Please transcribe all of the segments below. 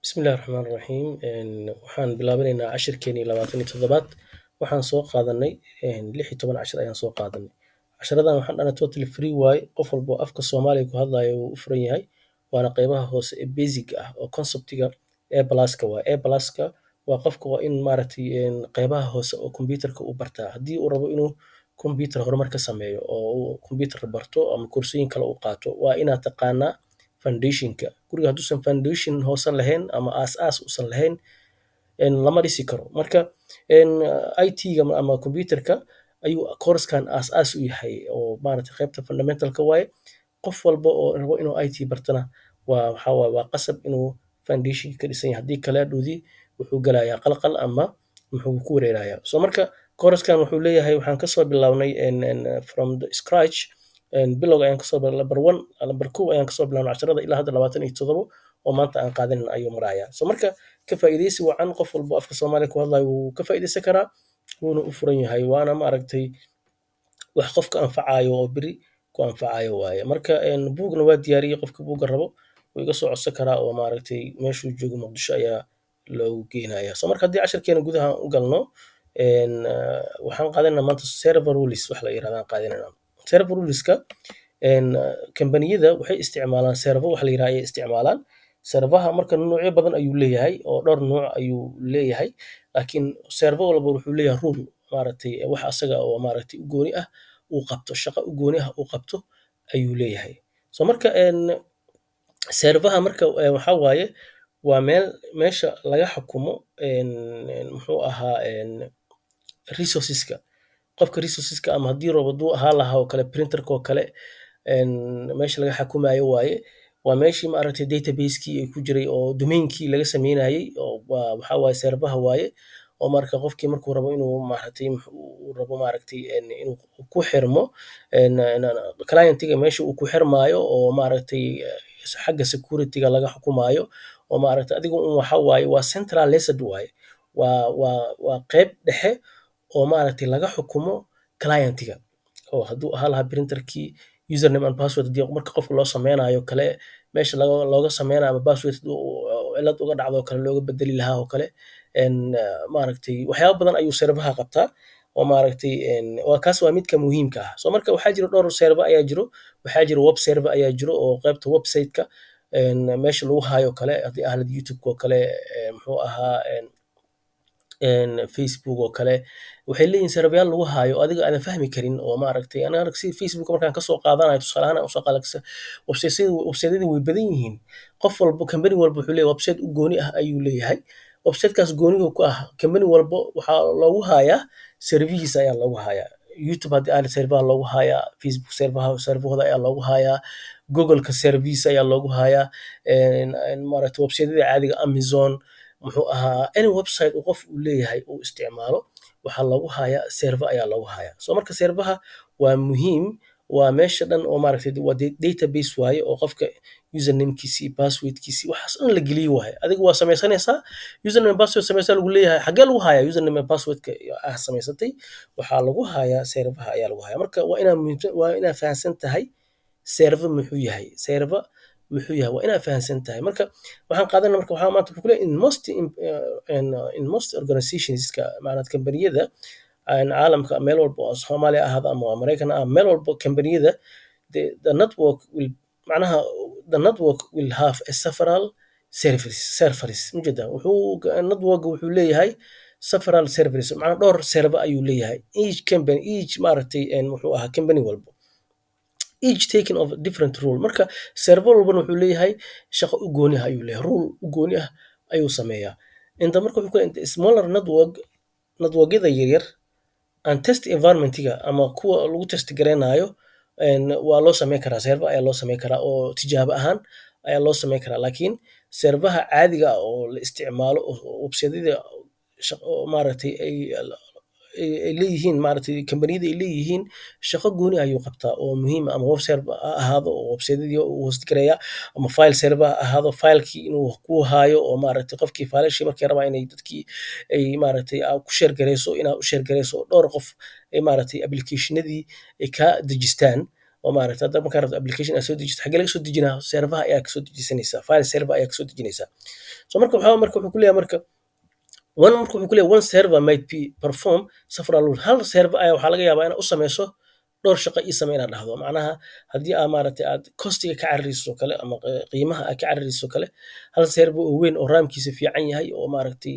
Bismillahi Raxmaani Raxiim. Waxaan bilaabaneynaa cashirkeenii 27aad. Waxaan soo qaadanay 16 cashir ayaan soo qaadanay. Cashiradan waxaan dhahnay totally free waaye. Qof walbo oo afka Soomaaliga ku hadlayo wuu u furan yahay. Waana qeybaha hoose ee basic ah oo conceptiga A+-ka waa. A+-ka waa qofka waa in qeybaha hoose oo computerka uu bartaa. Haddii uu rabo inuu computer horumar ka sameeyo oo uu computer barto ama koorsooyin kale uu qaato, waa inaad taqaanaa foundationka. Guriga hadduusan foundation hoose lahayn ama aas-aas uusan lahayn, lama dhisi karo. Marka IT-ga ama computerka ayuu koorskan aas-aas u yahay oo qeybta fundamentalka waaye. Qof walba oo rabo inuu IT bartana waa qasab inuu foundationka ka dhisan yahay. Haddii kale hadhoodii wuxuu galayaa qalqal ama wuxuu ku wareerayaa. So marka koorskan wuxuu leeyahay, waxaan kasoo bilownay from the scratch. Bilowga ayaan kasoo bilownay lambar 1 ayaan kasoo bilownay casharada ilaa hadda 27 oo maanta aan qaadanin ayuu marayaa. So marka ka faa'iidaysi wacan, qof walbo afka Soomaaliga ku hadlayo wuu ka faa'iidaysan karaa, wuuna u furan yahay. Waana wax qofka anfacayo oo beri ku anfacayo waaye. Marka buugna waa diyaariyey, qofka buugga rabo wuu iga soo codsan karaa oo meeshuu joogo Muqdisho ayaa loogu geynayaa. So marka haddii cashirkeena gudaha u galno, waxaan qaadanaynaa maanta server rules wax la yiraahdo aan qaadanaynaa. Server ruleska kambaniyada waxay isticmaalaan server wax la yiraahdo ayay isticmaalaan. Servaha marka noocyo badan ayuu leeyahay oo dhowr nooc ayuu leeyahay, laakiin server walba wuxuu leeyahay rule wax asaga oo u gooni ah uu qabto, shaqo u gooni ah uu qabto ayuu leeyahay. So marka servaha marka waxa waaye waa meesha laga xukumo muxuu ahaa resourceska. Qofka resourceska ama haddii rabo haduu ahaan lahaa oo kale printerka oo kale, meesha laga xukumayo waaye. Waa meeshii database-kii ay ku jiray oo domain-kii laga sameynayay oo waxa waaye servaha waaye. Oo marka qofkii markuu rabo inuu inuu ku xirmo client-iga meesha uu ku xirmaayo oo xagga security-ga laga xukumayo oo adiga waxa waaye waa centralized waaye. Waa qeyb dhexe oo laga xukumo client-iga. Oo hadduu ahaan lahaa printerkii username and password haddii marka qofka loo sameynayo kale meesha looga sameynayo ama password cilad uga dhacdo kale looga bedeli lahaa oo kale. Waxyaabo badan ayuu servaha qabtaa oo kaas waa midka muhiimka ah. So marka waxaa jiro dhowr server ayaa jiro. Waxaa jiro web server ayaa jiro oo qeybta website-ka meesha lagu haayo kale haddii ahaan lahayd YouTube-ka oo kale, muxuu ahaa Facebook oo kale. Waxay leeyihiin serveryaal lagu haayo adiga aadan fahmi karin oo aniga si Facebook markaan kasoo qaadanayo tusaale ahaan usoo qaadanayo website-yada way badan yihiin. Qof walbo company walbo wuxuu leeyahay website u gooni ah ayuu leeyahay. Website-kaas gooniga ku ah company walbo waxaa loogu haayaa servihiisa ayaa loogu haayaa. YouTube haddii ahaan servaha loogu haayaa, Facebook servahooda ayaa loogu haayaa, Google-ka service ayaa loogu haayaa, website-yada caadiga Amazon muxuu ahaa any website uu qof uu leeyahay uu isticmaalo waxaa loogu haayaa server ayaa loogu haayaa. So marka servaha waa muhiim, waa meesha dhan oo waa database waaye oo qofka username-kiisi, password-kiisi waxaas dhan la geliyo waaye. Adiga waa sameysanaysaa username and password sameysaa lagu leeyahay. Xagee lagu haayaa username and password-ka aad samaysatay? Waxaa lagu haayaa servaha ayaa lagu haayaa. Marka waa inaad fahansan tahay server muxuu yahay. Server muxuu yahay waa inaad fahansan tahay. Marka waxaan qaadanaa waxaa maanta ku leeyahay in most organizations-ka kambaniyada caalamka meel walba oo Soomaaliya ahaado ama Mareykan meel walba kambaniyada the network will have a several servers. Network wuxuu leeyahay several servers. Dhowr server ayuu leeyahay. Each muxuu ahaa company walbo. Each taking of different role. Marka server walbana wuxuu leeyahay shaqo u gooni ah ayuu leeyahay. Rule u gooni ah ayuu sameeyaa. Inta marka smaller network-yada yaryar and test environment-iga ama kuwa lagu test gareynayo waa loo sameyn karaa server ayaa loo sameyn karaa oo tijaabo ahaan ayaa loo sameyn karaa. Laakiin servaha caadiga ah oo la isticmaalo oo website-yada ay leeyihiin kambaniyada ay leeyihiin shaqo gooni ayuu qabtaa oo muhiim ama web server ha ahaado oo website-yadii uu host gareeya ama file server ha ahaado filekii inuu ku haayo oo qofkii fileshii markay rabaan inay dadkii ay ku share gareyso inaad u share gareyso dhowr qof ay application-adii ay ka dejistaan oo maaragtay hadda markaa rabto application aad soo dejiso xagee laga soo dejinaa servaha ayaa kasoo dejisanaysaa file server ayaa kasoo dejinaysaa so marka wuxuu ku leeyahay marka marka wuxuu ku leeyahay one server might be perform several rules hal server ayaa waxaa laga yaabaa inaad u samayso dhowr shaqo ii samey inaad dhahdo macnaha haddii aa maaragtay aad kostiga ka carariso kale ama qiimaha aad ka carariso kale hal server oo weyn oo raamkiisa fiican yahay oo maaragtay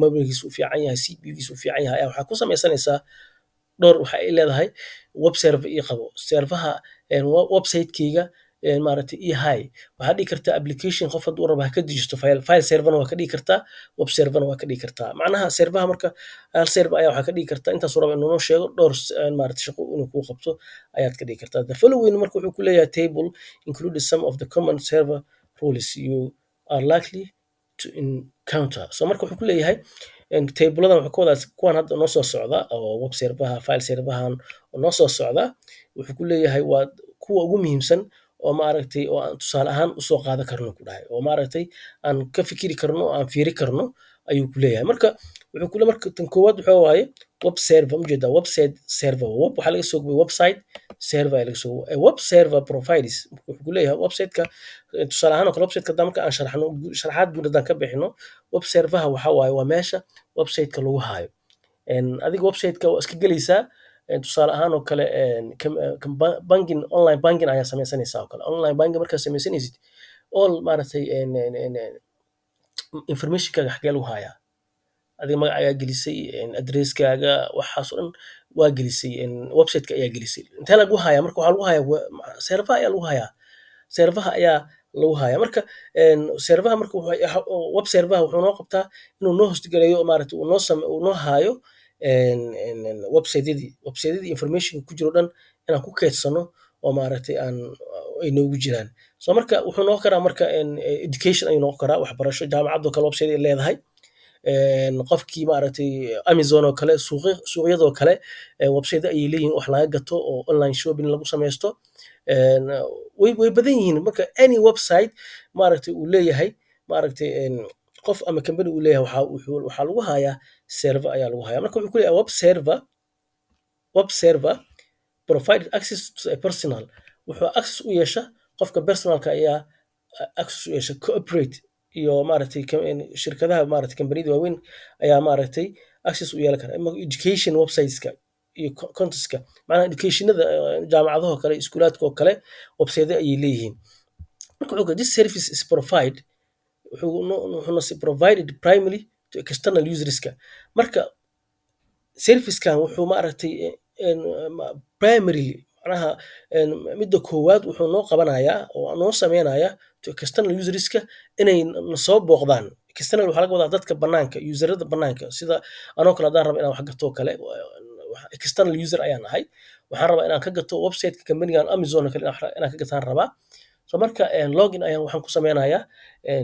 memorygiisa u fiican yahay cpu-giisa u fiican yahay ayaa waxaa ku samaysanaysaa dhowr waxa ay leedahay web server ii qabo servaha website-keyga maaragtay ii hay waxaa dhigi kartaa application qof hadduu rabo ha ka dejisto file serverna waa ka dhigi kartaa web serverna waa ka dhigi kartaa macnaha servaha marka hal server ayaa waxaa ka dhigi kartaa intaasuu raba inuu noo sheego dhowr maaragtay shaqo inuu kuu qabto ayaad ka dhigi kartaa the following marka wuxuu ku leeyahay table included some of the common server rules you are likely to encounter so marka wuxuu ku leeyahay taybuladan wuxuu ka wadaa kuwan hadda noo soo socda oo web servaha file servahan oo noo soo socda wuxuu ku leeyahay waa kuwa ugu muhiimsan oo maaragtay oo aan tusaale ahaan usoo qaadan karno ku dhahay oo maaragtay aan ka fikiri karno oo aan fiiri karno ayuu ku leeyahay marka wuxuu ku marka tan koowaad waxa waaye web server ujeeda website server web waxaa laga soo gubay website server laga soo web server providers wuxuu ku leeyahay website-ka tusaale ahaan oo kale website-ka hadda marka aan sharaxno sharaxaad guud haddaan ka bixino web server waxa waaye waa meesha website-ka lagu haayo adiga website-ka waa iska gelaysaa tusaale ahaan oo kale banking online banking ayaa samaysanaysaa oo kale online banking markaad samaysanaysid all maaragtay informationkaaga xagee lagu haayaa adiga magacaagaa gelisay adresskaaga waxaas oo dhan waa gelisay website-ka ayaa gelisay intee lagu hayaa marka waxaa lagu hayaa servaha ayaa lagu hayaa servaha ayaa lagu hayaa marka servaha marka web servaha wuxuu noo qabtaa inuu noo hostgareeyo maaragtay uu noo haayo website-yadii informationka ku jiro dhan inaan ku keydsano oo maaragtay ay noogu jiraan so marka wuxuu noqon karaa marka education ayuu noqon karaa waxbarasho jaamacadoo kale website ay leedahay qofkii maaragtay amazon oo kale suuqyadoo kale website ayay leeyihiin wax laga gato oo online shopping lagu samaysto way badan yihiin marka any website maaragtay uu leeyahay maaragtay qof ama company uu leeyahay waxaa lagu hayaa server ayaa lagu hayaa marka wuxuu ku leeyahay web server provided access to a personal wuxuu access u yeesha qofka personalka ayaa access u yeesha cooperate iyo maaragtay shirkadaha maaragtay kambaniyada waaweyn ayaa maaragtay access u yeelan kara education websiteska iyo conteska macnaha educationada jaamacadaha kale iskuulaadka oo kale website ayay leeyihiin marka wuxuu this service is wuxuuna provided primarily to external userska marka servicekan wuxuu maaragtay primarily macnaha midda koowaad wuxuu noo qabanayaa oo noo sameynayaa to external userska inay soo booqdaan external waxaa laga wadaa dadka banaanka userada banaanka sida anoo kale haddaan raba inaan wax gato kale external user ayaan ahay waxaan rabaa inaan ka gato website-ka companigan amazon kale inaan ka gataan rabaa so marka login ayaan waxaan ku sameynayaa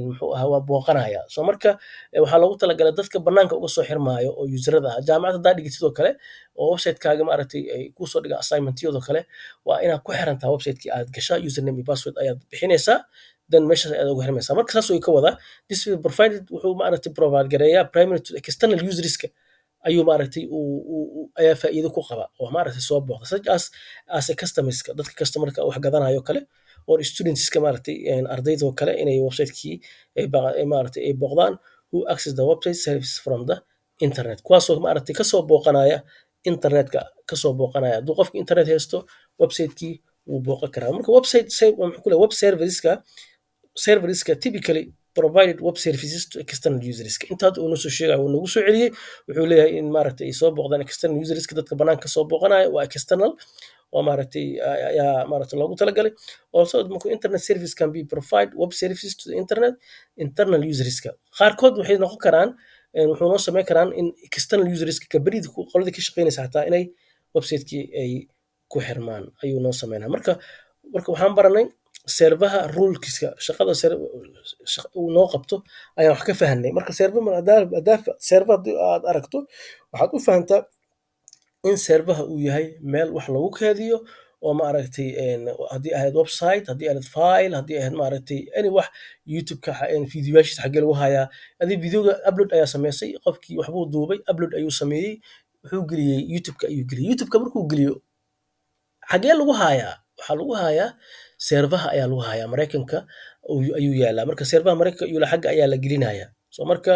muxuu ahaa waa booqanayaa so marka waxaa loogu talagalay dadka banaanka uga soo xirmaayo oo userada ah jaamacad haddaa dhigitidoo kale oo website-kaaga maaragtay ay kusoo dhiga assignmentyadoo kale waa inaad ku xirantaa website-kii aad gashaa username iyo password ayaad bixinaysaa then meeshaas ayaad ugu xirmaysaa marka saas way ka wadaa this will provided wuxuu maaragtay provide gareeyaa primary to external userska ayuu maaragtay ayaa faa'iido ku qaba oo maaragtay soo booqda such as a customerska dadka customerka wax gadanayo kale or studentska maaragtay ardaydoo kale inay website-kii maaragtay ay booqdaan who access the website service from the internet kuwaasoo maaragtay kasoo booqanaya internetka kasoo booqanaya hadduu qofka internet haysto website-kii wuu booqan karaa marka web serverska typically provided web services to external userska intaad uu noo soo sheegay uu nagu soo celiyey wuxuu leeyahay in maaragtay ay soo booqdaan external userska dadka banaanka kasoo booqanaya waa external oo maaragtay ayaa maaragtay loogu talagalay also marka internet service can be provide web services to the internal userska qaarkood waxay noqon karaan wuxuu noo sameyn karaan in external userska kabarida qoladii ka shaqeynaysa xataa inay website-kii ay ku xirmaan ayuu noo sameynaa marka waxaan baranay servaha rulekiska shaqada uu noo qabto ayaan wax ka fahanay marka serva aad aragto waxaad u fahantaa in servaha uu yahay meel wax lagu keediyo oo maaragtay haddii ahayd website haddii ahayd file haddii ahayd maaragtay any wax youtube-ka videoyaashiisa xaggee lagu hayaa adii videoga upload ayaa sameysay qofkii waxbuu duubay upload ayuu sameeyey wuxuu geliyey youtube-ka ayuu geliyey youtube-ka markuu geliyo xagee lagu haayaa waxaa lagu haayaa seerfaha ayaa lagu haayaa maraykanka ayuu yaalaa marka seerfaha maraykanka iyo xagga ayaa la gelinayaa so marka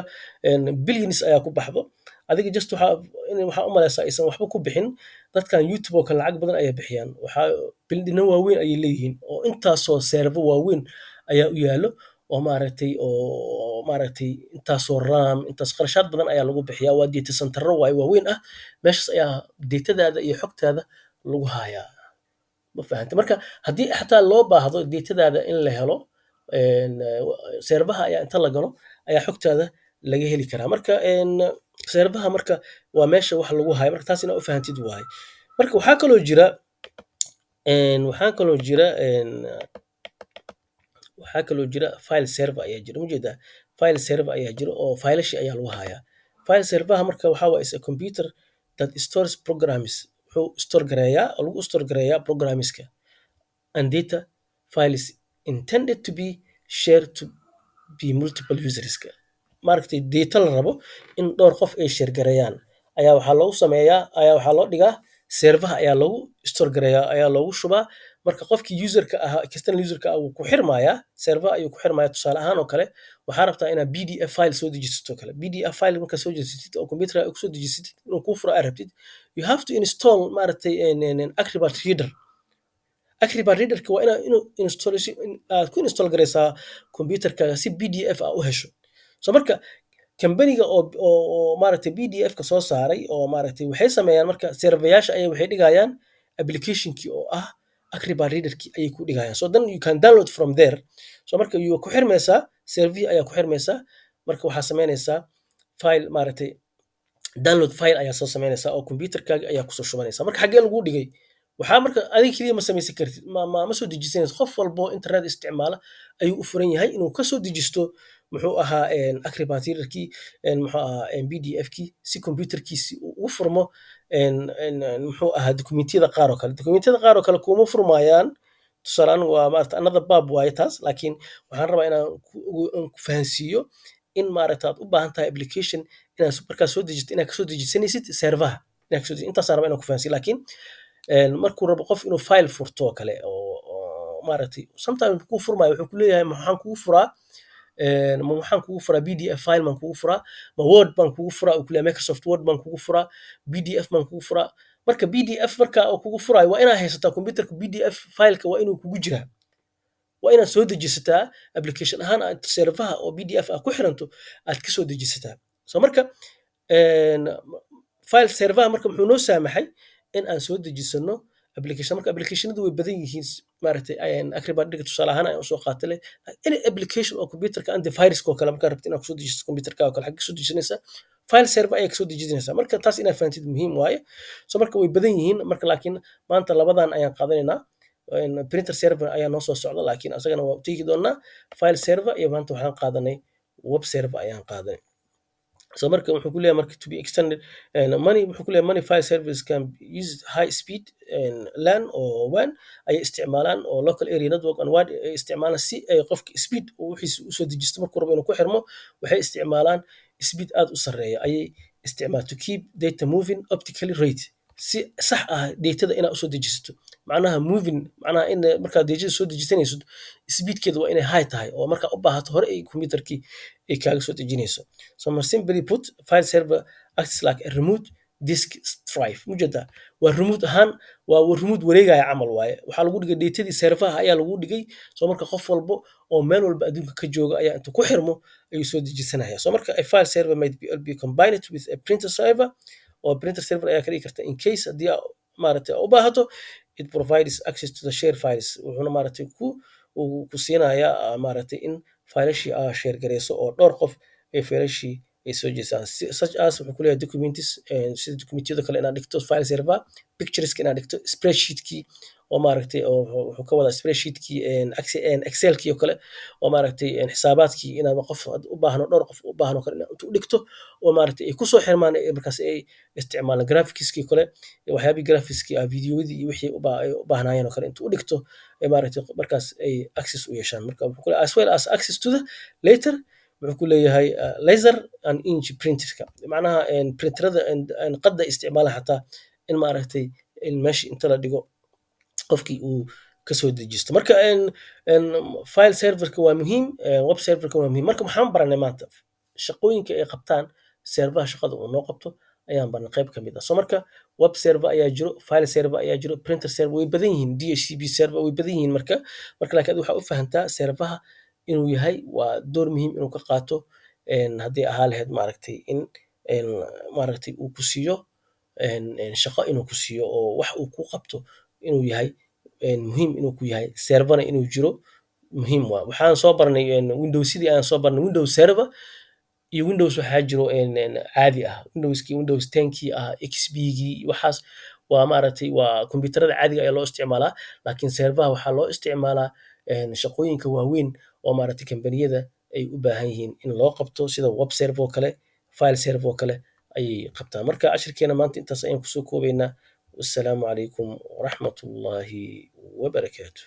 billions ayaa ku baxdo adiga just waxaa u malaysaa aysan waxba ku bixin dadkan youtube oo kale lacag badan ayay bixiyaan waxaa bildhino waaweyn ayay leeyihiin oo intaasoo seerfo waaweyn ayaa u yaalo oo maaragtay intaasoo ram intaas qarashaad badan ayaa lagu bixiyaa waa data centero waaweyn ah meeshaas ayaa datadaada iyo xogtaada lagu haayaa ma fahanta marka haddii xataa loo baahdo datadaada in la helo seerfaha ayaa inta la galo ayaa xogtaada laga heli karaa marka seerfaha marka waa meesha wax lagu hayo marka taas inaa u fahantid waaye marka waxaa kaloo jira file server ayaa jira ujeedaa file server ayaa jira oo failashi ayaa lagu hayaa file serverha marka waxaa waa is a computer that stores programs wuxuu store gareeyaa oo lagu store gareeyaa programmeska and data files intended to be shared to be multiple userska maaragtay data la rabo in dhowr qof ay share gareeyaan ayaa waxaa loogu sameeyaa ayaa waxaa loo dhigaa servaha ayaa loogu store gareeyaa ayaa loogu shubaa marka qofkii userka ahaa external userka ah wuu ku xirmayaa servaha ayuu ku xirmayaa tusaale ahaan oo kale waxaa rabtaa inaad pdf file soo dejisato kale pdf file markaa soo dejisatid oo computer ku soo dejisatid inuu kuu furo aad rabtid you have to install maaragtay acrobat reader acrobat readerka waa inuu aad ku install gareysaa computerkaaga si pdf ah u hesho so marka kambaniga oo maaragtay pdf-ka soo saaray oo maaragtay waxay sameeyaan marka servayaasha ayay waxay dhigayaan applicationkii oo ah acrobat readerkii ayay ku dhigayaan so then you can download from there so marka you ku xirmaysaa servi ayaa ku xirmaysaa marka waxaa sameynaysaa file maaragtay download file ayaa soo sameynaysaa oo computerkaaga ayaa kusoo shubanaysaa marka xaggee lagu dhigay waxaa marka adiga keliya ma samaysan kartid ma soo dejisanaysa qof walbo internet isticmaala ayuu u furan yahay inuu kasoo dejisto muxuu ahaa acrobat readerkii muxuu ahaa pdf-kii si computerkiisi uu ugu furmo muxuu ahaa dokumentiyada qaar oo kale kuma furmayaan tusaalaan waa maarata another bab waaye taas laakiin waxaan rabaa inaan ku fahansiiyo in maarata aad u baahan tahay application inaad markaa soo dejisto inaad kasoo dejisanaysid servaha intaasaan rabaa inaan ku fahansiiyo laakiin markuu rabo qof inuu file furto oo kale oo maaragtay sometimes kuu furmaayo wuxuu ku leeyahay waxaan kugu furaa pdf file baan kugu furaa ma word baan kugu furaa uu ku leeyahay microsoft word baan kugu furaa pdf baan kugu furaa marka pdf marka uu kugu furaayo waa inaad haysataa computerka pdf fileka waa inuu kugu jiraa waa inaad soo dejisataa application ahaan aad servaha oo pdf ah ku xiranto aad ka soo dejisataa so marka file servaha marka muxuu noo saamaxay in aan soo dejisano application marka applicationadu way badan yihiin maaragtay acrobat dhiga tusaale ahaan ayaan usoo qaatay leh any application oo computerka antivirus oo kale markaa rabtid inaad kusoo dejiso computerka oo kale xagga soo dejisanaysaa file server ayaa kasoo dejinaysaa marka taas inaad fahantid muhiim waaye so marka way badan yihiin marka laakiin maanta labadan ayaan qaadanaynaa printer server ayaa noo soo socda laakiin asagana waa tegi doonaa file server iyo maanta waxaan qaadanay web server ayaan qaadanay so marka wuxuu ku leeyahay marka to be extended wuxuu ku leeyahay many file servers can use high speed LAN oo WAN ay isticmaalaan oo local area network and WAN ay isticmaalaan si ay qofka speed oo wixiisa usoo dejisto markuu rabo inuu ku xirmo waxay isticmaalaan speed aad u sarreeya ayay isticmaalaan to keep data moving optically rate si sax ah datada inaad usoo dejisato macnaha moving macnaha in markaad datada soo dejisanayso speedkeeda waa inay high tahay oo markaa u baahato hore ay computerkii ay kaaga soo dejinayso so more simply put file server acts like a remote disk drive mujada waa remote ahaan waa remote wareegaya camal waaye waxaa lagu dhigay datadii servaha ayaa lagu dhigay so marka qof walbo oo meel walba adduunka ka jooga ayaa inta ku xirmo ayuu soo dejisanaya so marka a file server might be combined with a printer server or printer server ayaa ka dhigi karta in case haddii maaragtay u baahato it provides access to the share files wuxuuna maaragtay ku siinayaa maaragtay in failashii aa share gareyso oo dhowr qof ay failashii ay soo jeesaan such as wuxuu ku leeyahay documents sida documentiyada kale inaad dhigto file server pictureska inaad dhigto spreadsheetkii oo maaragtay wuxuu ka wadaa spreadsheetkii excelkii oo kale oo maaragtay xisaabaadkii inaad qof u baahno dhowr qof u baahno kale inaad u dhigto oo maaragtay ay kusoo xirmaan markaas ay isticmaalaan graphics-kii kale waxyaabihii graphics-kii videoyadii iyo wixii ay u baahnaayeen oo kale intuu u dhigto maaragtay markaas ay access u yeeshaan marka wuxuu ku leeyahay as well as access to the later wuxuu ku leeyahay laser and ink printerka macnaha printerada qadda isticmaala xataa in maaragtay in meesha inta la dhigo qofkii uu kasoo dejisto marka file serverka waa muhiim, web serverka waa muhiim. Marka maxaan baranay maanta shaqooyinka ay qabtaan servaha shaqada uu noo qabto ayaan baranay qayb ka mid ah. So marka web server ayaa jiro, file server ayaa jiro, printer server way badan yihiin, DHCP server way badan yihiin. Marka laakiin waxaa u fahantaa servaha inuu yahay waa door muhiim inuu ka qaato haddii ahaa lahayd maaragtay in maaragtay uu ku siiyo shaqo inuu ku siiyo oo wax uu ku qabto inuu yahay muhiim inuu ku yahay servana inuu jiro muhiim waa. Waxaan soo barnay Windowsidii ayaan soo barnay Windows server iyo Windows waxaa jiro caadi ah Windowskii Windows 10kii ah XP-gii waxaas waa maaragtay waa kombiyuutarada caadiga ayaa loo isticmaalaa laakiin servaha waxaa loo isticmaalaa shaqooyinka waaweyn oo maaragtay kambaniyada ay u baahan yihiin in loo qabto sida web server oo kale, file server oo kale ayay qabtaan. Marka cashirkeena maanta intaas ayaan kusoo koobaynaa. Wassalaamu calaykum waraxmatullaahi wabarakaatuh.